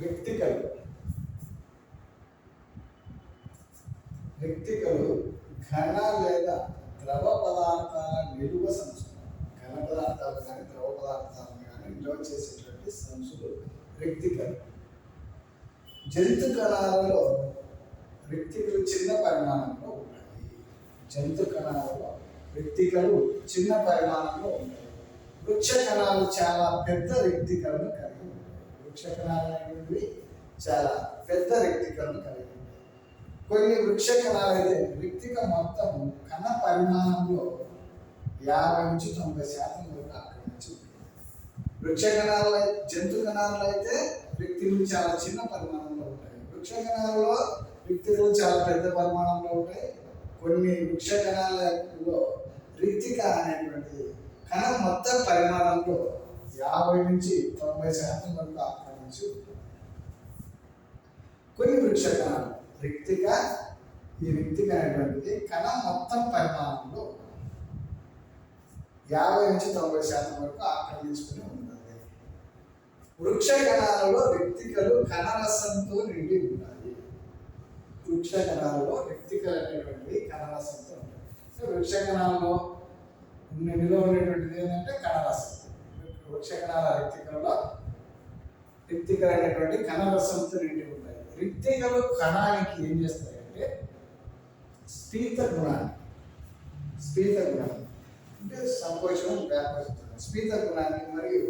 వ్యక్తికలు వ్యక్తికలు ఘన లేదా ద్రవ పదార్థాల నిలువ సంచులు. ఘన పదార్థాలు కానీ ద్రవ పదార్థాలను కానీ నిల్వ చేసేటువంటి సంచులు వ్యక్తికలు. జంతు కణాలలో వ్యక్తికలు చిన్న పరిమాణంలో ఉంటాయి. జంతు కణాలలో వ్యక్తికలు చిన్న పరిమాణంలో ఉంటాయి. వృక్ష కణాలు చాలా పెద్ద వ్యక్తికలను కలిగి ఉంటాయి. వృక్ష కణాలు అనేవి చాలా పెద్ద వ్యక్తికలను కలిగి ఉంటాయి. కొన్ని వృక్ష కణాలు అయితే వ్యక్తిక మొత్తం కణ పరిమాణంలో 50-90% వరకు ఆక్రమించి ఉంటుంది. వృక్ష కణాలు జంతు కణాలు అయితే వ్యక్తులు చాలా చిన్న పరిమాణంలో ఉంటాయి. వృక్ష కణాలలో వ్యక్తులు చాలా పెద్ద పరిమాణంలో ఉంటాయి. కొన్ని వృక్ష కణాలలో రిక్తిక అనేటువంటి కణం మొత్తం పరిమాణంలో 50-90% వరకు ఆక్రమించి ఉంటుంది. కొన్ని వృక్ష కణాలు రిక్తిక అనేటువంటిది కణం మొత్తం పరిమాణంలో 50-90% వరకు ఆక్రమించుకుని ఉంటుంది. వృక్ష కణాలలో వ్యక్తికలు కణరసంతో నిండి ఉంటాయి. వృక్ష కణాలలో వ్యక్తికలు అనేటువంటివి కణరసంతో ఉంటాయి. సో వృక్ష కణాలలో నిల్వ ఉండేటువంటిది ఏంటంటే కణరసం. వృక్ష కణాల వ్యక్తికలు అనేటువంటి కణరసంతో నిండి ఉంటాయి. రిక్తికలు కణానికి ఏం చేస్తాయంటే స్ఫీత గుణాన్ని అంటే సంకోచం వ్యాపరిస్తుంది. స్ఫీత గుణాన్ని మరియు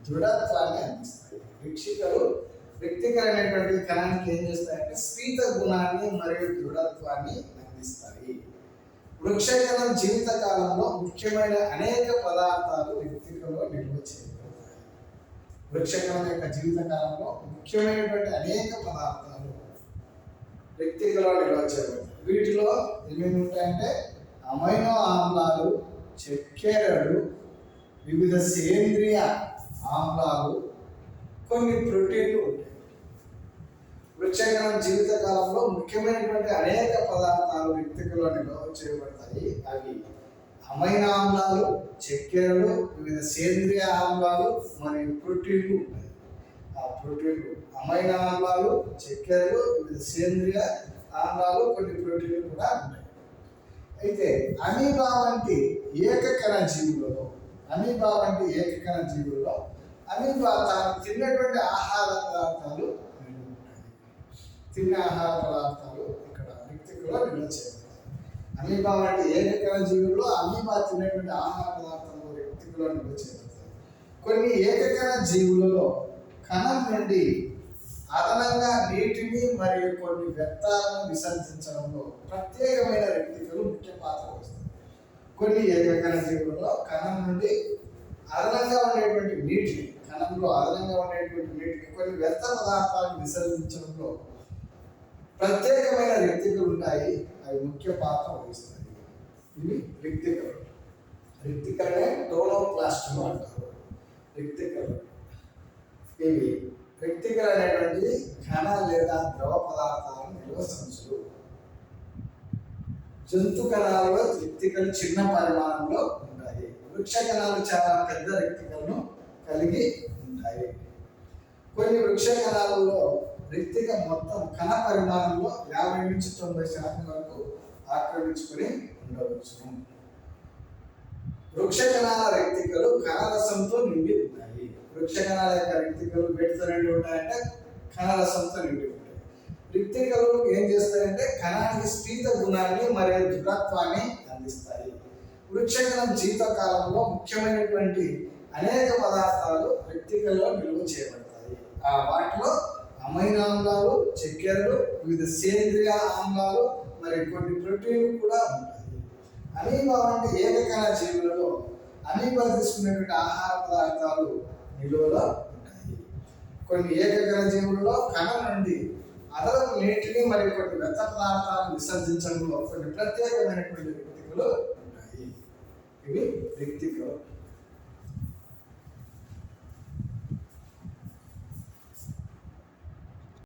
దృఢత్వాన్ని అందిస్తాయి. వ్యక్తికలు అనేటువంటి కణానికి ఏం చేస్తాయంటే స్ఫీత గుణాన్ని మరియు దృఢత్వాన్ని అందిస్తాయి. వృక్ష కణం జీవిత కాలంలో ముఖ్యమైన అనేక పదార్థాలు వ్యక్తికలో నిల్వ చేయబడతాయి. వృక్ష కణం యొక్క జీవిత కాలంలో ముఖ్యమైనటువంటి అనేక పదార్థాలు వ్యక్తికలో నిల్వ చేయబడతాయి. వీటిలో ఏమేమి ఉంటాయంటే అమైనో ఆమ్లాలు, చక్కెరలు, వివిధ సేంద్రియ ఆమ్లాలు, కొన్ని ప్రోటీన్లు ఉంటాయి. వృక్షకణం జీవిత కాలంలో ముఖ్యమైనటువంటి అనేక పదార్థాలు వ్యక్తికలో నిల్వ చేయబడతాయి. అవి అమైనో ఆమ్లాలు, చక్కెరలు, వివిధ సేంద్రియ ఆమ్లాలు మరియు ప్రోటీన్లు ఉంటాయి. ఆ ప్రోటీన్లు అమైనో ఆమ్లాలు, చక్కెరలు, వివిధ సేంద్రియ ఆమ్లాలు, కొన్ని ప్రోటీన్లు కూడా ఉంటాయి. అయితే అమీబా వంటి ఏకకణ జీవులలో అమీబా తాను తిన్నటువంటి ఆహార పదార్థాలు ఇక్కడ వ్యక్తికలో నిల్వ చేయబడతాయి. అమీబా వంటి ఏకకణ జీవుల్లో అమీబా తినేటువంటి ఆహార పదార్థాలు వ్యక్తికలో నిల్వ చేయబడతాయి. కొన్ని ఏకకణ జీవులలో కణం నుండి అదనంగా నీటిని మరియు కొన్ని వ్యర్థాలను విసర్జించడంలో ప్రత్యేకమైన వ్యక్తికలు ముఖ్య పాత్ర వస్తాయి. కొన్ని ఏకకణ జీవులలో కణం నుండి అదనంగా ఉండేటువంటి నీటిని కొన్ని వ్యర్థ పదార్థాలను విసర్జించడంలో ప్రత్యేకమైన వ్యక్తికలు ఉంటాయి. అవి ముఖ్య పాత్ర వహిస్తాయి. ఇవి వ్యక్తికలనే టోనోప్లాస్టులు అంటారు. ఇవి వ్యక్తికలు అనేటువంటి ఘన లేదా ద్రవ పదార్థాలను నిల్వ సంచులు. జంతు కణాలలో వ్యక్తికలు చిన్న పరిమాణంలో ఉంటాయి. వృక్ష కణాలు చాలా పెద్ద వ్యక్తికలను కలిగి ఉంటాయి. కొన్ని వృక్ష కణాలలో వ్యక్తిక మొత్తం కణ పరిమాణంలో 50-90% వరకు ఆక్రమించుకుని ఉండవచ్చు. వృక్ష కణాల వ్యక్తికలు కణరసంతో నిండి ఉంటాయి. వృక్ష కణాల యొక్క వ్యక్తికలు వేటితో నిండి ఉంటాయంటే కణరసంతో నిండి ఉంటాయి. వ్యక్తికలు ఏం చేస్తాయంటే కణానికి స్ఫీత గుణాన్ని మరియు దృఢత్వాన్ని అందిస్తాయి. వృక్ష కణం జీవిత కాలంలో ముఖ్యమైనటువంటి అనేక పదార్థాలు వ్యక్తికల్లో నిల్వ చేయబడతాయి. ఆ వాటిలో అమైనో ఆమ్లాలు, చక్కెరలు, వివిధ సేంద్రియ ఆమ్లాలు మరియు కొన్ని ప్రోటీన్లు కూడా ఉంటాయి. అమీబా వంటి ఏకకణ జీవులలో అమీబా తీసుకునేటువంటి ఆహార పదార్థాలు నిల్వలో ఉంటాయి. కొన్ని ఏకకణ జీవులలో కణం నుండి అదనపు నీటిని మరియు కొన్ని వ్యర్థ పదార్థాలను విసర్జించడంలో కొన్ని ప్రత్యేకమైనటువంటి వ్యక్తికలు ఉంటాయి. ఇవి వ్యక్తికలు.